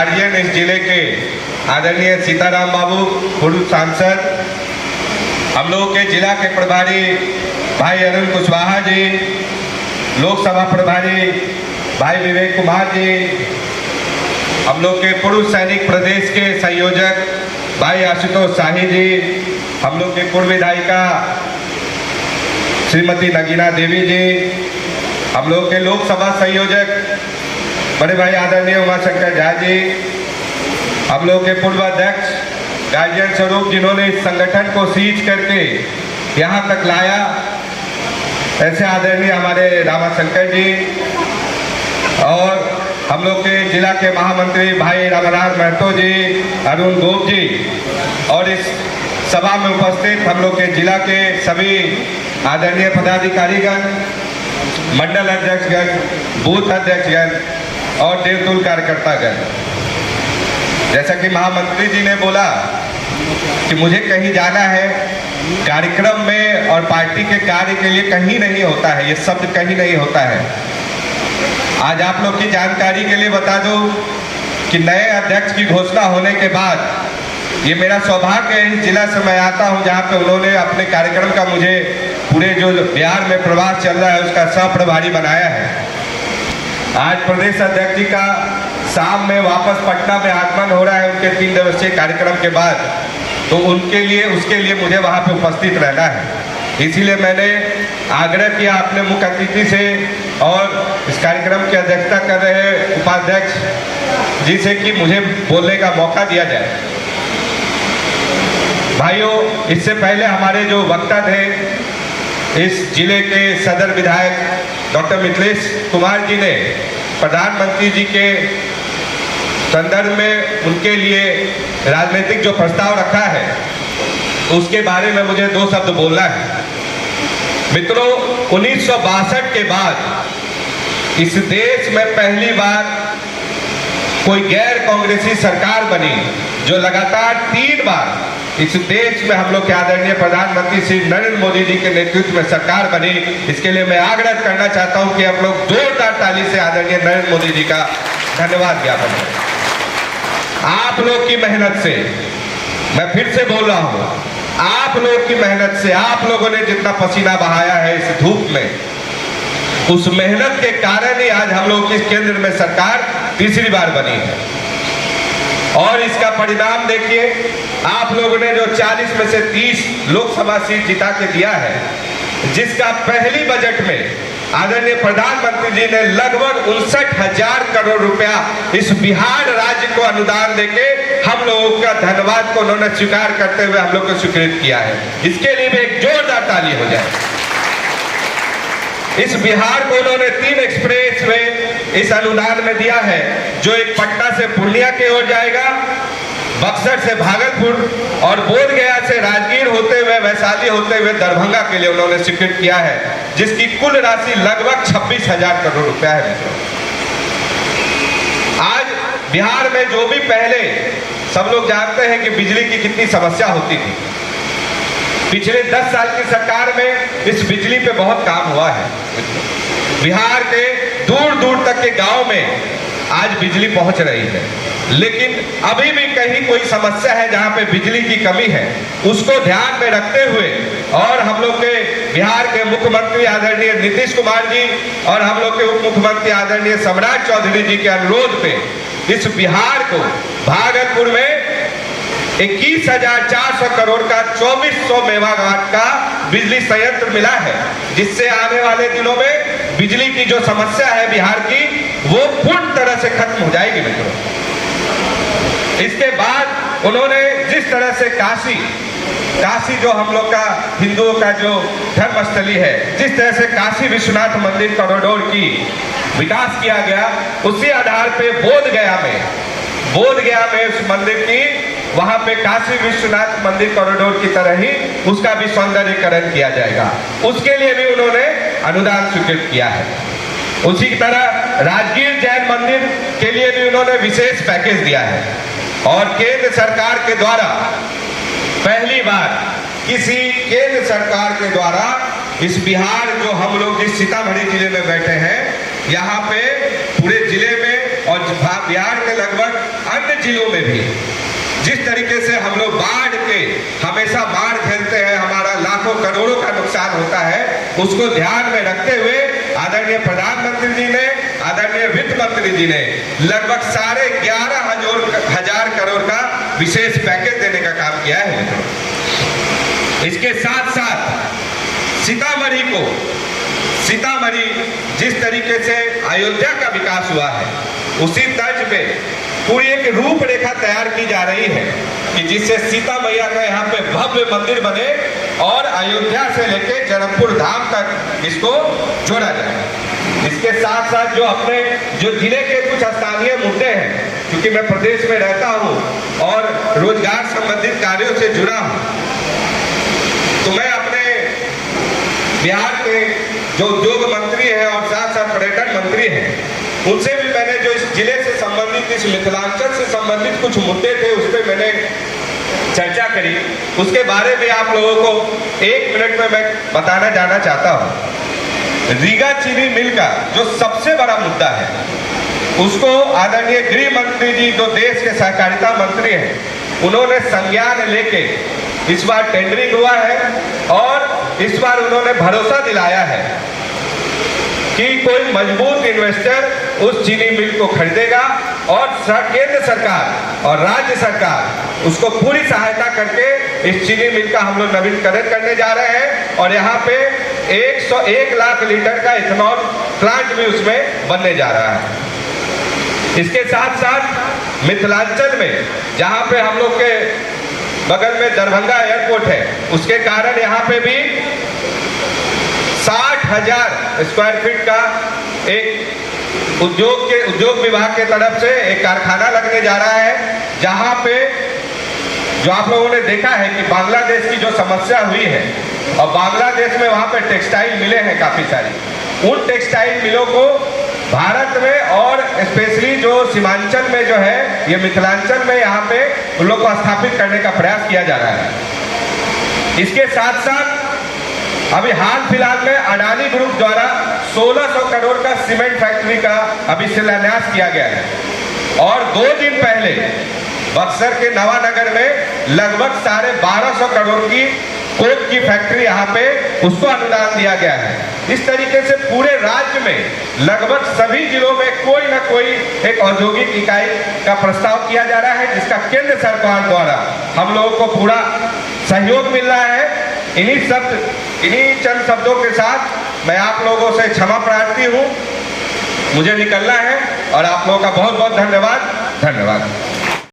Guardian इस जिले के आदरणीय सीताराम बाबू, पूर्व सांसद, हम लोग के जिला के प्रभारी भाई अरुण कुशवाहा जी, लोकसभा प्रभारी भाई विवेक कुमार जी, हम लोग के पूर्व सैनिक प्रदेश के संयोजक भाई आशुतोष शाही जी, हम लोग के पूर्व विधायिका श्रीमती नगीना देवी जी, हम लोग के लोकसभा संयोजक बड़े भाई आदरणीय उमाशंकर झा जी, हम लोग के पूर्व अध्यक्ष गार्जियन स्वरूप जिन्होंने इस संगठन को सींच करके यहाँ तक लाया, ऐसे आदरणीय हमारे रामाशंकर जी, और हम लोग के जिला के महामंत्री भाई रामनाथ महतो जी, अरुण गोप जी, और इस सभा में उपस्थित हम लोग के जिला के सभी आदरणीय पदाधिकारीगण, मंडल अध्यक्षगण, बूथ अध्यक्षगण और देवतुल कार्यकर्तागण। जैसा कि महामंत्री जी ने बोला कि मुझे कहीं जाना है, कार्यक्रम में और पार्टी के कार्य के लिए कहीं नहीं होता है, ये शब्द कहीं नहीं होता है। आज आप लोग की जानकारी के लिए बता दूं कि नए अध्यक्ष की घोषणा होने के बाद ये मेरा सौभाग्य है, इस जिला से मैं आता हूं जहां पे उन्होंने अपने कार्यक्रम का मुझे पूरे जो बिहार में प्रवास चल रहा है उसका सह प्रभारी बनाया है। आज प्रदेश अध्यक्ष जी का शाम में वापस पटना में आगमन हो रहा है उनके 3 दिवसीय कार्यक्रम के बाद, तो उसके लिए मुझे वहां पे उपस्थित रहना है। इसीलिए मैंने आग्रह किया अपने मुख्य अतिथि से और इस कार्यक्रम की अध्यक्षता कर रहे उपाध्यक्ष जी से कि मुझे बोलने का मौका दिया जाए। भाइयों, इससे पहले हमारे जो वक्ता थे, इस जिले के सदर विधायक डॉक्टर मिथिलेश कुमार जी ने प्रधानमंत्री जी के संदर्भ में उनके लिए राजनीतिक जो प्रस्ताव रखा है उसके बारे में मुझे 2 शब्द बोलना है। मित्रों, 1962 के बाद इस देश में पहली बार कोई गैर कांग्रेसी सरकार बनी जो लगातार 3 बार इस देश में हम लोग के आदरणीय प्रधानमंत्री श्री नरेंद्र मोदी जी के नेतृत्व में सरकार बनी। इसके लिए मैं आग्रह करना चाहता हूं कि आप लोग जोरदार ताली से आदरणीय नरेंद्र मोदी जी का धन्यवाद ज्ञापन करें। आप लोग की मेहनत से, मैं फिर से बोल रहा हूं, आप लोग की मेहनत से, आप लोगों ने जितना पसीना बहाया है इस धूप में, उस मेहनत के कारण ही आज हम लोग की केंद्र में सरकार तीसरी बार बनी है। और इसका परिणाम देखिए, आप लोगों ने जो 40 में से 30 लोकसभा सीट जिता के दिया है, जिसका पहली बजट में आदरणीय प्रधानमंत्री जी ने लगभग 59,000 करोड़ रुपया इस बिहार राज्य को अनुदान देके हम लोगों का धन्यवाद को उन्होंने स्वीकार करते हुए हम लोग को स्वीकृत किया है। इसके लिए भी एक जोरदार ताली हो जाए। इस बिहार को उन्होंने 3 एक्सप्रेस वे इस अनुदान में दिया है, जो एक पटना से पूर्णिया की ओर जाएगा, बक्सर से भागलपुर और बोधगया से राजगीर होते हुए वैशाली होते हुए दरभंगा के लिए उन्होंने स्वीकृत किया है, जिसकी कुल राशि लगभग 26,000 करोड़ रुपया है। आज बिहार में जो भी पहले सब लोग जानते हैं कि बिजली की कितनी समस्या होती थी, पिछले 10 साल की सरकार में इस बिजली पे बहुत काम हुआ है। बिहार के दूर दूर तक के गांव में आज बिजली पहुंच रही है, लेकिन अभी भी कहीं कोई समस्या है जहां पे बिजली की कमी है, उसको ध्यान में रखते हुए और हम लोग के बिहार के मुख्यमंत्री आदरणीय नीतीश कुमार जी और हम लोग के उप मुख्यमंत्री आदरणीय सम्राट चौधरी जी के अनुरोध पे इस बिहार को भागलपुर में 21,400 करोड़ का 2400 मेगावाट का बिजली संयंत्र मिला है, जिससे आने वाले दिनों में बिजली की जो समस्या है बिहार की वो पूर्ण तरह से खत्म हो जाएगी। मित्रों, इसके बाद उन्होंने जिस तरह से काशी जो हम लोग का हिंदुओं का जो धर्मस्थली है, जिस तरह से काशी विश्वनाथ मंदिर कॉरिडोर की विकास किया गया, उसी आधार पे बोधगया में उस मंदिर की वहां पे काशी विश्वनाथ मंदिर कॉरिडोर की तरह ही उसका भी सौंदर्यीकरण किया जाएगा। उसके लिए भी उन्होंने अनुदान स्वीकृत किया है। उसी की तरह राजगीर जैन मंदिर के लिए भी उन्होंने विशेष पैकेज दिया है। और केंद्र सरकार के द्वारा पहली बार किसी केंद्र सरकार के द्वारा इस बिहार जो हम लोग जिस सीतामढ़ी जिले में बैठे हैं, यहाँ पे पूरे जिले में और बिहार के लगभग जिलों में भी जिस तरीके से हम लोग बाढ़ के हमेशा बाढ़ झेलते हैं, हमारा लाखों करोड़ों का नुकसान होता है, उसको ध्यान में रखते हुए आदरणीय प्रधानमंत्री जी ने, आदरणीय वित्त मंत्री जी ने लगभग 11,500 करोड़ का विशेष पैकेज देने का काम किया है मित्रों। इसके साथ साथ सीतामढ़ी जिस तरीके से अयोध्या का विकास हुआ है, उसी तर्ज में पूरी एक रूपरेखा तैयार की जा रही है कि जिससे सीता मैया का यहाँ पे भव्य मंदिर बने और अयोध्या से लेकर जनकपुर धाम तक इसको जोड़ा जाए। इसके साथ साथ जो जिले के कुछ स्थानीय मुद्दे हैं, क्योंकि मैं प्रदेश में रहता हूँ और रोजगार संबंधित कार्यों से जुड़ा हूँ, तो मैं अपने बिहार के जो उद्योग मंत्री हैं और साथ साथ पर्यटन मंत्री हैं, उनसे भी मैंने जो इस जिले से संबंधित, इस मिथिलांचल से संबंधित कुछ मुद्दे थे, उस पर मैंने चर्चा करी। उसके बारे में आप लोगों को 1 मिनट में मैं बताना जाना चाहता हूँ। रीगा चीनी मिल का जो सबसे बड़ा मुद्दा है, उसको आदरणीय गृह मंत्री जी जो देश के सहकारिता मंत्री हैं, उन्होंने संज्ञान लेके इस बार टेंडरिंग हुआ है और इस बार उन्होंने भरोसा दिलाया है कि कोई मजबूत इन्वेस्टर उस चीनी मिल को खरीदेगा और केंद्र सरकार और राज्य सरकार उसको पूरी सहायता करके इस चीनी मिल का हम लोग नवीनीकरण करने जा रहे हैं और यहाँ पे 101 लाख लीटर का इथेनॉल प्लांट भी उसमें बनने जा रहा है। इसके साथ साथ मिथिलांचल में जहाँ पे हम लोग के बगल में दरभंगा एयरपोर्ट है, उसके कारण यहाँ पे भी 60,000 स्क्वायर फीट का एक उद्योग विभाग के तरफ से एक कारखाना लगने जा रहा है, जहां पे जो आप लोगों ने देखा है कि बांग्लादेश की जो समस्या हुई है और बांग्लादेश में वहां पे टेक्सटाइल मिले हैं काफी सारी, उन टेक्सटाइल मिलों को भारत में और स्पेशली जो सीमांचल में जो है, ये मिथिलांचल में यहाँ पे उन लोग को स्थापित करने का प्रयास किया जा रहा है। इसके साथ साथ अभी हाल फिलहाल में अडानी ग्रुप द्वारा 1600 करोड़ का सीमेंट फैक्ट्री का अभी शिलान्यास किया गया है और 2 दिन पहले बक्सर के नवानगर में लगभग 1250 करोड़ की कोक की फैक्ट्री यहाँ पे उसको अनुदान दिया गया है। इस तरीके से पूरे राज्य में लगभग सभी जिलों में कोई ना कोई एक औद्योगिक इकाई का प्रस्ताव किया जा रहा है, जिसका केंद्र सरकार द्वारा हम लोगों को पूरा सहयोग मिल रहा है। इन्हीं चंद शब्दों के साथ मैं आप लोगों से क्षमा प्रार्थी हूँ, मुझे निकलना है और आप लोगों का बहुत बहुत धन्यवाद।